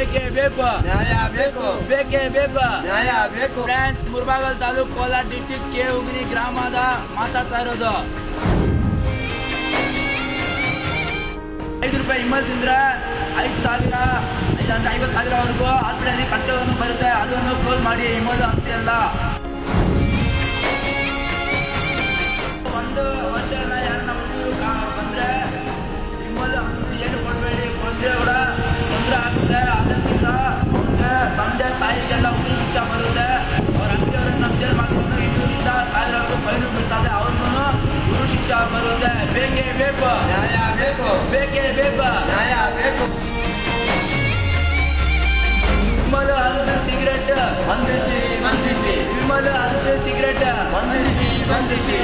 ಬೇಕೇ ಬೇಕು, ನ್ಯಾಯ ಬೇಕು, ಬೇಕೇ ಬೇಕು, ನ್ಯಾಯ ಬೇಕು. Friends, Mulbagal taluk, Kolar district, K Hugri ಗ್ರಾಮದ ಮಾತಾಡ್ತಾ ಇರೋದು. 5 ರೂಪಾಯಿ ಹಿಮ್ಮಲ್ ತಿಂದ್ರೆ 5,000 ಇಲ್ಲಾಂದ್ರೆ 50,000ವರೆಗೂ ಹಾಸ್ಪಿಟಲ್ ಖರ್ಚುಗಳನ್ನು ಬರುತ್ತೆ. ಅದನ್ನು ಕ್ಲೋಸ್ ಮಾಡಿ. ಹಿಮ್ಮಲ್ ಅಂತೆ ಅಲ್ಲ. 1 ವರ್ಷ ಯಾರನ್ನ ಹುಡುಗರು ಬಂದ್ರೆ ಹಿಮ್ಮಲ್ ಏನು ಕೊಡಬೇಡಿ. ಕೊಂದ್ರೆ ಕೂಡ ತೊಂದರೆ ಆಗುತ್ತೆ. ಅದಕ್ಕಿಂತ ಅವ್ರಿಗೆ ತಂದೆ ತಾಯಿಗೆಲ್ಲ ಹುಡುಗ ಶಿಕ್ಷೆ ಬರುತ್ತೆ. ಅವ್ರ ಅಂಗಡಿಯವರನ್ನ ಸೇಲ್ ಮಾಡ್ಕೊಂಡು 200,000 ಫೈನ್ ಬೀಳ್ತದೆ. ಅವ್ರಿಗೂ ಗುರು ಶಿಕ್ಷೆ ಬರುತ್ತೆ. ಬೇಕೇ ಬೇಕು, ನ್ಯಾಯ ಬೇಕು, ಬೇಕೇ ಬೇಕು, ನ್ಯಾಯ ಬೇಕು. ವಿಮಲ್ ಅಂತ ಸಿಗರೇಟ್ ಬಂಧಿಸಿ, ಬಂಧಿಸಿ, ವಿಮಲ್ ಅಂತ ಸಿಗರೇಟ್ ಬಂಧಿಸಿ, ಬಂಧಿಸಿ.